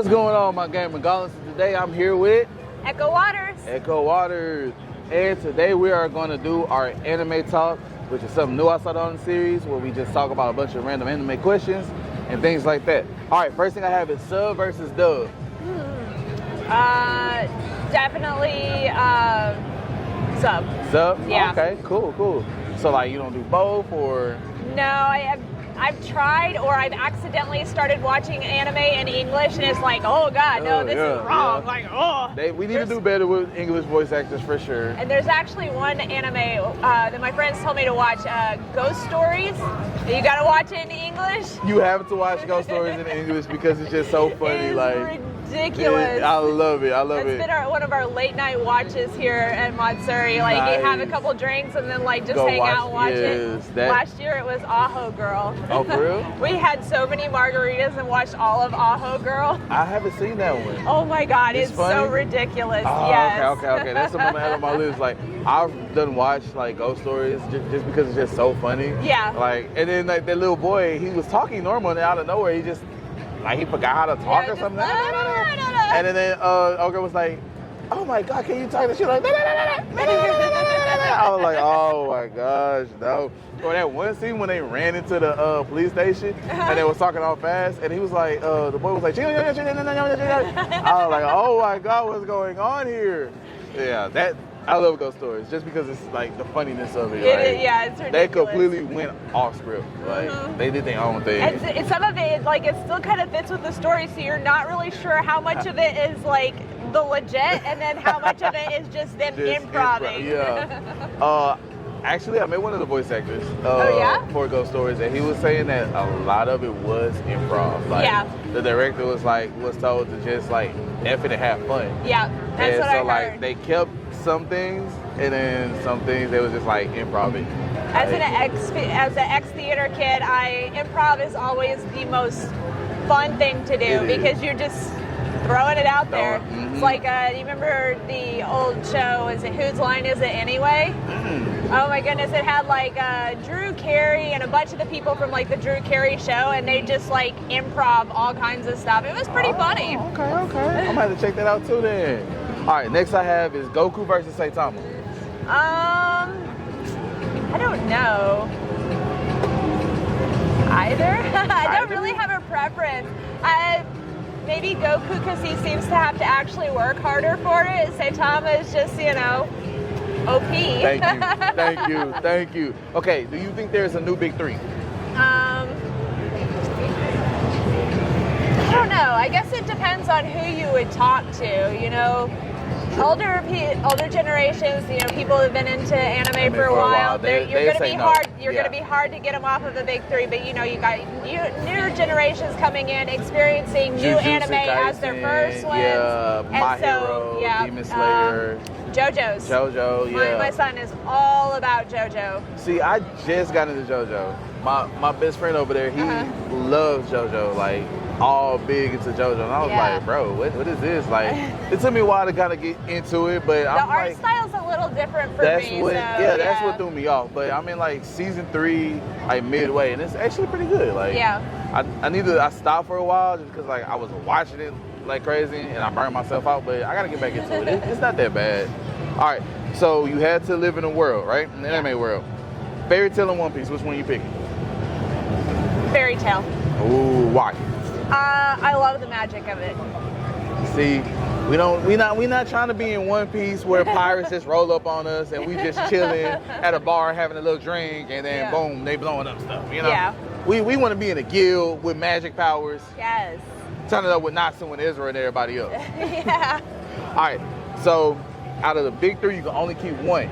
What's going on, my GamerGauntlet? Today I'm here with Echo Waters. Echo Waters. And today we are going to do our anime talk, which is something new I started on the series where we just talk about a bunch of random anime questions and things like that. All right, first thing I have is sub versus dub. Definitely sub. Sub? Yeah. Okay, cool. So like you don't do both or? No, I've tried, or I've accidentally started watching anime in English, and it's like, oh god, no, this is wrong. Yeah. Like, We need to do better with English voice actors for sure. And there's actually one anime that my friends told me to watch, Ghost Stories. You gotta watch it in English. You have to watch Ghost Stories in English because it's just so funny. It's like ridiculous. I love it. It's been one of our late night watches here at Matsuri. Like, you have a couple drinks and then like just hang out and watch it. Last year it was Aho Girl. Oh, for real? We had so many margaritas and watched all of Aho Girl. I haven't seen that one. Oh my god, it's funny? so ridiculous. Oh, yes. Okay. That's something I have on my list. Like, I've done watch like Ghost Stories just because it's just so funny. Yeah. Like, and then like that little boy, he was talking normal, and out of nowhere, he just like he forgot how to talk or something. And then Olga was like, "Oh my god, can you talk?" And she was like, I was like, "Oh my gosh, no!" Or that one scene when they ran into the police station and they was talking all fast, and he was like, the boy was like, I was like, "Oh my god, what's going on here?" Yeah, I love Ghost Stories just because it's like the funniness of it. It's ridiculous. They completely went off script. Like they did their own thing. And some of it, like, it still kind of fits with the story, so you're not really sure how much of it is like the legit, and then how much of it is just them improving. Yeah. Actually, I met one of the voice actors for Ghost Stories, and he was saying that a lot of it was improv. Like, the director was told to just like F it and have fun. Yeah, that's what I heard. Like they kept some things, and then some things they was just like improv. As an ex-theater kid, improv is always the most fun thing to do because you're just throwing it out there. It's like, do you remember the old show, Whose Line Is It Anyway? Oh my goodness, it had like Drew Carey and a bunch of the people from like the Drew Carey show, and they just like improv all kinds of stuff. It was pretty funny. Okay. I'm gonna have to check that out too then. All right, next I have is Goku versus Saitama. I don't know. Either. I don't really have a preference. Maybe Goku because he seems to have to actually work harder for it. Saitama is just, OP. Thank you. Okay, do you think there's a new big three? I don't know. I guess it depends on who you would talk to, Older generations, people who've been into anime for a while. You're going to be hard. You're going to be hard to get them off of the big three. But you got newer generations coming in, experiencing new anime as their first one. Yeah, My Hero, Demon Slayer, JoJo. Yeah. My son is all about JoJo. See, I just got into JoJo. My best friend over there, he loves JoJo. Like, all big into JoJo, and I was like, bro, what is this? Like, it took me a while to kind of get into it, but the art style's a little different for me. That's what threw me off. But I'm in like season 3, like midway, and it's actually pretty good. Like, I stopped for a while just because like I was watching it like crazy, and I burned myself out. But I gotta get back into it. It's not that bad. All right, so you had to live in a world, right? An anime world. Fairy Tail and One Piece. Which one you picking? Fairy Tail. Ooh, why? I love the magic of it. See, we not trying to be in One Piece where pirates just roll up on us and we just chilling at a bar having a little drink and then boom, they blowing up stuff. Yeah. We want to be in a guild with magic powers. Yes. Turning up with Natsu and Ezra and everybody else. Yeah. All right. So out of the big three, you can only keep one.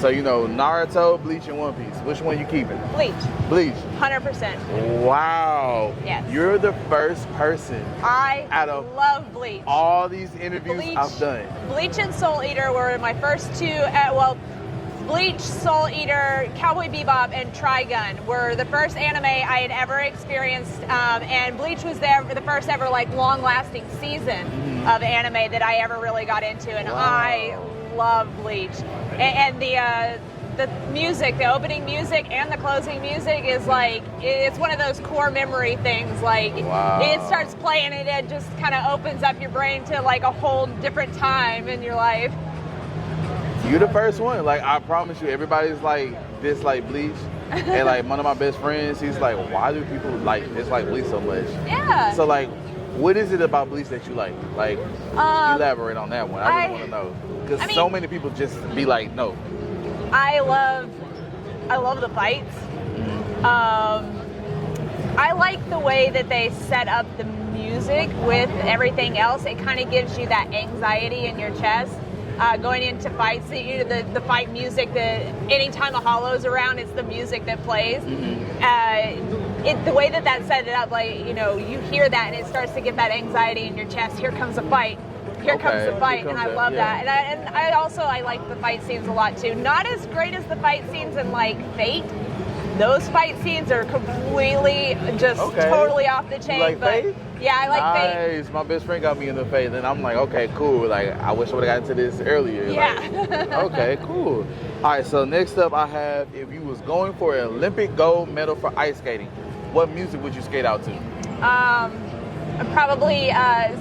So Naruto, Bleach, and One Piece. Which one you keeping? Bleach. 100%. Wow. Yes. You're the first person. I love Bleach. All these interviews I've done. Bleach and Soul Eater were my first two. Bleach, Soul Eater, Cowboy Bebop, and Trigun were the first anime I had ever experienced, and Bleach was the first ever like long-lasting season of anime that I ever really got into, and I love Bleach. And the music, the opening music and the closing music is like, it's one of those core memory things. Like, it starts playing and it just kind of opens up your brain to like a whole different time in your life. You're the first one. Like, I promise you, everybody's like dislike Bleach. And like one of my best friends, he's like, why do people dislike Bleach so much? Yeah. So like, what is it about Bleach that you like? Like, elaborate on that one. I really want to know. Because so many people just be like, no. I love the fights. I like the way that they set up the music with everything else. It kind of gives you that anxiety in your chest. Going into fights, the fight music, anytime a hollow's around, it's the music that plays. The way that set it up, like, you know, you hear that and it starts to get that anxiety in your chest. Here comes a fight. Here comes the fight, and I love that. And I like the fight scenes a lot too. Not as great as the fight scenes in like Fate. Those fight scenes are completely just totally off the chain. You like Fate? Yeah, I like Fate. Nice. My best friend got me into Fate, and I'm like, okay, cool. Like, I wish I would have gotten into this earlier. Yeah. Like, okay, cool. All right, so next up I have, if you was going for an Olympic gold medal for ice skating, what music would you skate out to? Probably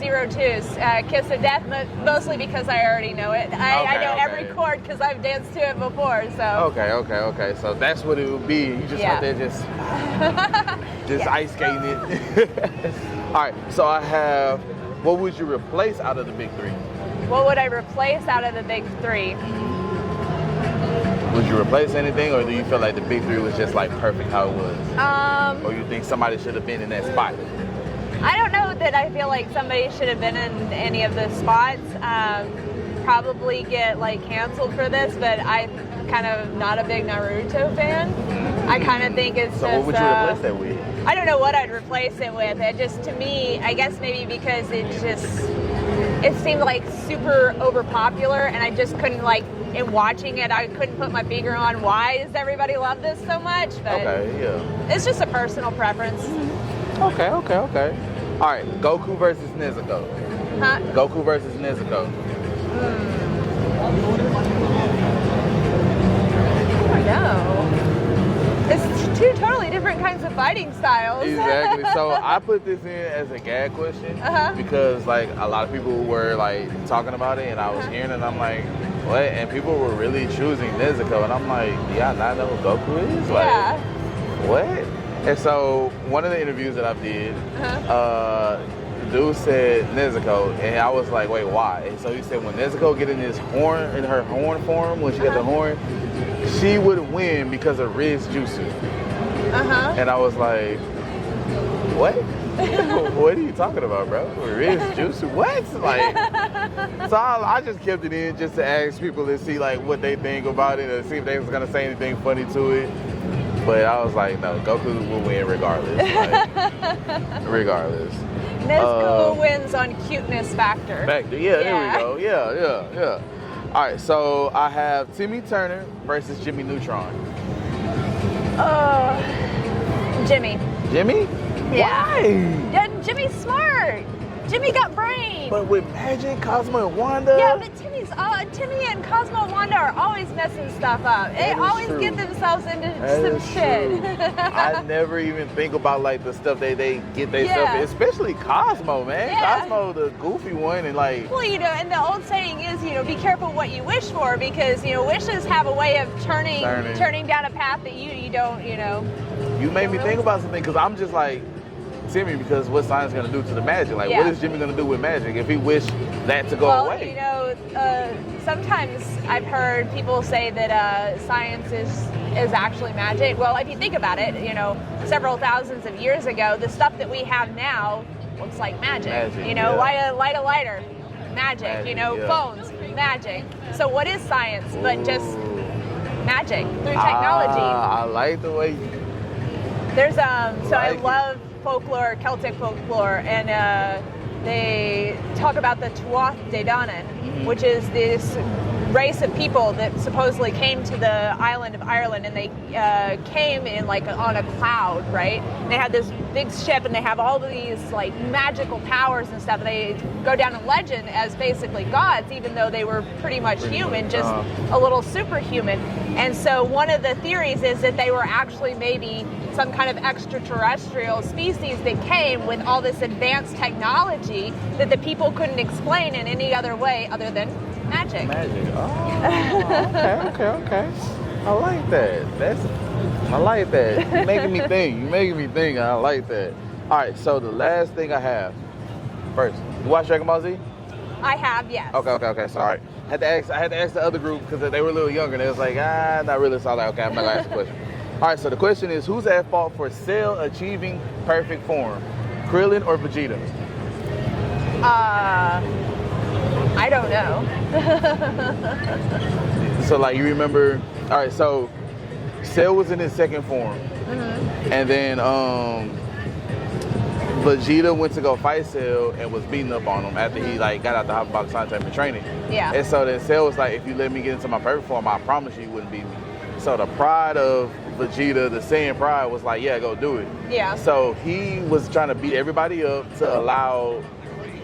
Zero Twos, Kiss of Death, mostly because I already know it. I know every chord because I've danced to it before. So Okay. So that's what it would be. You just out there just ice skating it. All right. So I have. What would you replace out of the big three? What would I replace out of the big three? Would you replace anything, or do you feel like the big three was just like perfect how it was? Or you think somebody should have been in that spot? I don't know that I feel like somebody should have been in any of the spots. Probably get like canceled for this, but I'm kind of not a big Naruto fan. I kind of think it's so just, what would you replace that with? I don't know what I'd replace it with. It just, to me, I guess maybe because it seemed like super over popular, and I just couldn't like, in watching it, I couldn't put my finger on why does everybody love this so much. But it's just a personal preference. Okay. All right, Goku versus Nezuko. Huh? Goku versus Nezuko. I don't know. It's two totally different kinds of fighting styles. Exactly. So I put this in as a gag question because like a lot of people were like talking about it, and I was hearing it, and I'm like, what? And people were really choosing Nezuko, and I'm like, do y'all not know who Goku is? Like, what? And so one of the interviews that I did, the dude said Nezuko, and I was like, wait, why? And so he said when Nezuko get in her horn form, when she got the horn, she would win because of Riz Jutsu. And I was like, what? What are you talking about, bro? Riz Jutsu? What? Like, so I just kept it in just to ask people and see like what they think about it, and see if they was gonna say anything funny to it. But I was like, no, Goku will win regardless. Like, regardless. Nezuko wins on cuteness factor. There we go. Yeah. All right, so I have Timmy Turner versus Jimmy Neutron. Jimmy. Jimmy? Yeah. Why? Yeah, Jimmy's smart. Jimmy got brain. But with Magic, Cosmo, and Wanda? Yeah, but Timmy and Cosmo and Wanda are always messing stuff up. They always get themselves into some shit. I never even think about like the stuff they get themselves in, especially Cosmo, man. Yeah. Cosmo, the goofy one, and like. Well, you know, and the old saying is, you know, be careful what you wish for, because, you know, wishes have a way of turning down a path that you don't, you know. You made me think about something, because I'm just like, Timmy, because what's science going to do to the magic? Like, what is Jimmy going to do with magic if he wished that to go away? You know, sometimes I've heard people say that science is actually magic. Well, if you think about it, you know, several thousands of years ago, the stuff that we have now looks like magic. You know, light a lighter, magic. You know, phones, magic. So what is science but just magic through technology? I like the way you... There's I love folklore, Celtic folklore, and they talk about the Tuath de Danann, which is this race of people that supposedly came to the island of Ireland, and they came in like on a cloud, right? And they had this big ship, and they have all these like magical powers and stuff. And they go down in legend as basically gods, even though they were pretty much human, just a little superhuman. And so one of the theories is that they were actually maybe some kind of extraterrestrial species that came with all this advanced technology that the people couldn't explain in any other way other than magic. Magic. Oh, okay. I like that. I like that. You're making me think. I like that. All right, so the last thing I have. First, you watch Dragon Ball Z? I have, yes. Okay. Sorry. I had to ask the other group because they were a little younger. And they was like, not really. So I was like, okay, I'm not gonna ask the question. All right, so the question is, who's at fault for Cell achieving perfect form? Krillin or Vegeta? I don't know. So like, you remember? All right, so Cell was in his second form, and then Vegeta went to go fight Cell and was beating up on him after he like got out the hot box time for training. Yeah. And so then Cell was like, if you let me get into my perfect form, I promise you wouldn't beat me. So the pride of Vegeta, the Saiyan pride, was like, yeah, go do it. Yeah. So he was trying to beat everybody up to allow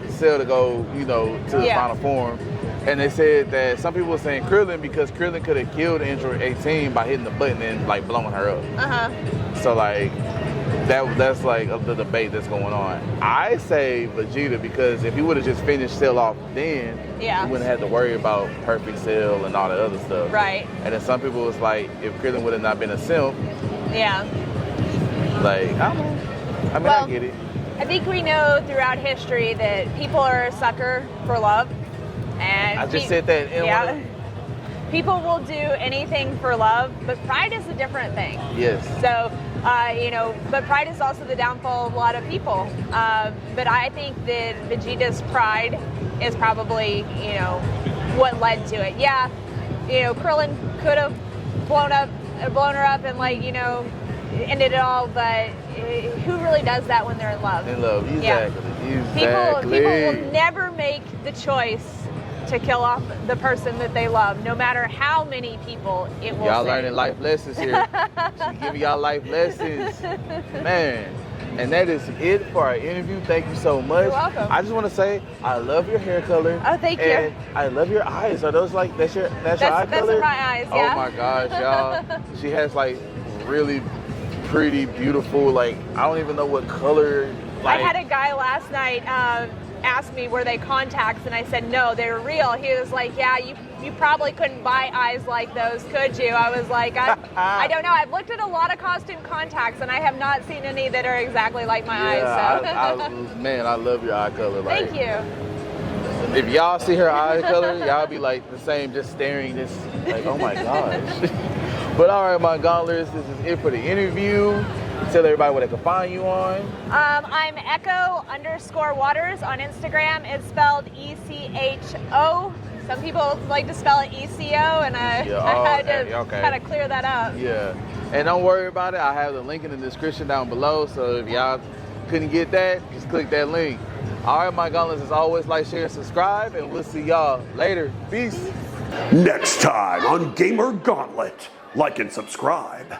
Cell to go, to the final form. And they said that some people were saying Krillin because Krillin could have killed Android 18 by hitting the button and like blowing her up. So like that's like the debate that's going on. I say Vegeta because if he would have just finished Cell off then, he wouldn't have to worry about perfect Cell and all the other stuff. Right. And then some people was like, if Krillin would have not been a simp, like, I don't know. I mean, I get it. I think we know throughout history that people are a sucker for love. And I just said that. People will do anything for love, but pride is a different thing. Yes. So, but pride is also the downfall of a lot of people. But I think that Vegeta's pride is probably, what led to it. Yeah, Krillin could have blown her up and ended it all, but who really does that when they're in love? In love, exactly. People will never make the choice to kill off the person that they love, no matter how many people it will Y'all say. learning life lessons here. She's giving y'all life lessons. Man. And that is it for our interview. Thank you so much. You're welcome. I just want to say, I love your hair color. Oh, thank you. And I love your eyes. Are those like, that's your eye color? Those are my eyes, yeah. Oh my gosh, y'all. She has like really pretty, beautiful, like, I don't even know what color. Like, I had a guy last night ask me were they contacts, and I said no, they were real. He was like, yeah, you probably couldn't buy eyes like those, could you? I was like, I don't know. I've looked at a lot of costume contacts, and I have not seen any that are exactly like my eyes. So. Man, I love your eye color. Like, thank you. If y'all see her eye color, y'all be like the same, just staring, just like, oh my gosh. But all right, my gauntlets, this is it for the interview. Tell everybody what they can find you on. I'm Echo_Waters on Instagram. It's spelled ECHO. Some people like to spell it ECO, and I had to kind of clear that up. Yeah. And don't worry about it. I have the link in the description down below. So if y'all couldn't get that, just click that link. All right, my gauntlets, as always, like, share, and subscribe, and we'll see y'all later. Peace. Next time on Gamer Gauntlet, like and subscribe.